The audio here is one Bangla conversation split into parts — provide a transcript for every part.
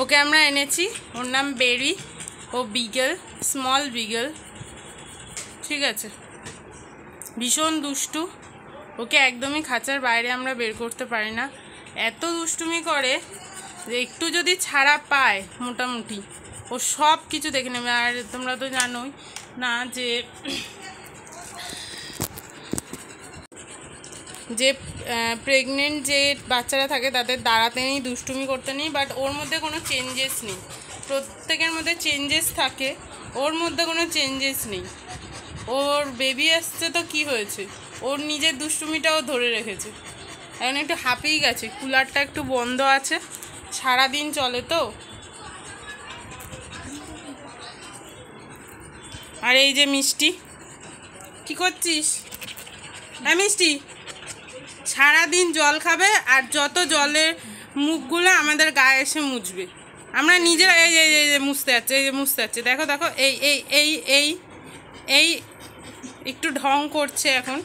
ওকে আমরা এনেছি, ওর নাম বেরি, ও বিগেল, স্মল বিগেল, ঠিক আছে। ভীষণ দুষ্টু, ওকে একদমই খাঁচার বাইরে আমরা বের করতে পারি না, এত দুষ্টুমি করে যে একটু যদি ছাড়া পায় মোটামুটি ও সব কিছু দেখে নেবে। আর তোমরা তো জানোই না যে প্রেগনেন্ট যে বাচ্চারা থাকে তাদের দাঁড়াতে নেই, দুষ্টুমি করতে নেই, বাট ওর মধ্যে কোনো চেঞ্জেস নেই। প্রত্যেকের মধ্যে চেঞ্জেস থাকে, ওর মধ্যে কোনো চেঞ্জেস নেই। ওর বেবি আসছে তো কি হয়েছে, ওর নিজের দুষ্টুমিটাও ধরে রেখেছে। এখন একটু হাঁপিয়ে গেছে, কুলারটা একটু বন্ধ আছে, সারাদিন চলে তো। আর এই যে মিষ্টি, কি করছিস? হ্যাঁ মিষ্টি, সারাদিন জল খাবে আর যত জলের মুখগুলো আমাদের গায়ে এসে মুছবে। আমরা নিজেরা এই এই এই মুছতে যাচ্ছে, এই যে মুছতে যাচ্ছে, দেখো দেখো, এই এই এই এই এই একটু ঢং করছে, এখন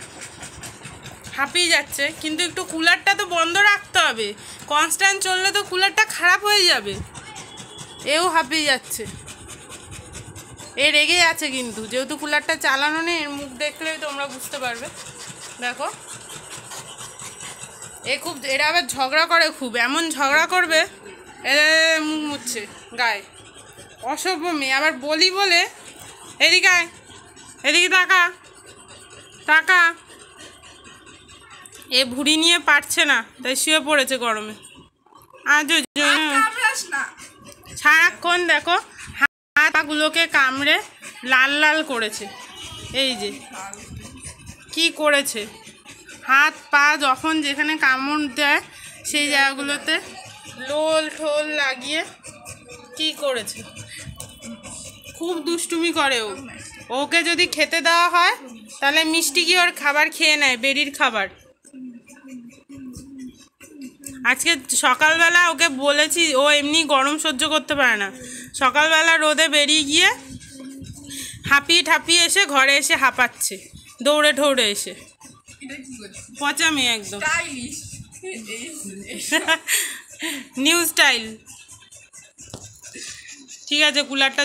হাঁপিয়ে যাচ্ছে। কিন্তু একটু কুলারটা তো বন্ধ রাখতে হবে, কনস্ট্যান্ট চললে তো কুলারটা খারাপ হয়ে যাবে। এও হাঁপিয়ে যাচ্ছে, এ রেগে আছে কিন্তু, যেহেতু কুলারটা চালানো নেই, এর মুখ দেখলেই তোমরা বুঝতে পারবে। দেখো এরা আবার ঝগড়া করে খুব, এমন ঝগড়া করবে, মুখ মুছছে গায়ে, অসভ্য মেয়ে। আবার বলি বলে এদিকে আয়, এদিকে তাকা তাকা, এ ভুঁড়ি নিয়ে পারছে না, তাই শুয়ে পড়েছে গরমে। আজ সারাক্ষণ দেখো হাত পাগুলোকে কামড়ে লাল লাল করেছে, এই যে কি করেছে, হাত পা যখন যেখানে কামড় দেয় সেই জায়গাগুলোতে লোল ঠোল লাগিয়ে কি করেছে। খুব দুষ্টুমি করে ও। ওকে যদি খেতে দেওয়া হয় তাহলে মিষ্টি কি ওর খাবার খেয়ে নেয়, বেরির খাবার। আজকে সকালবেলা ওকে বলেছি, ও এমনি গরম সহ্য করতে পারে না, সকালবেলা রোদে বেরিয়ে গিয়ে হাঁপিয়ে ঠাপিয়ে এসে ঘরে এসে হাঁপাচ্ছে, দৌড়ে ঠৌড়ে এসে। পচা মেয়ে একদম, নিউ স্টাইল। ঠিক আছে, কুলারটা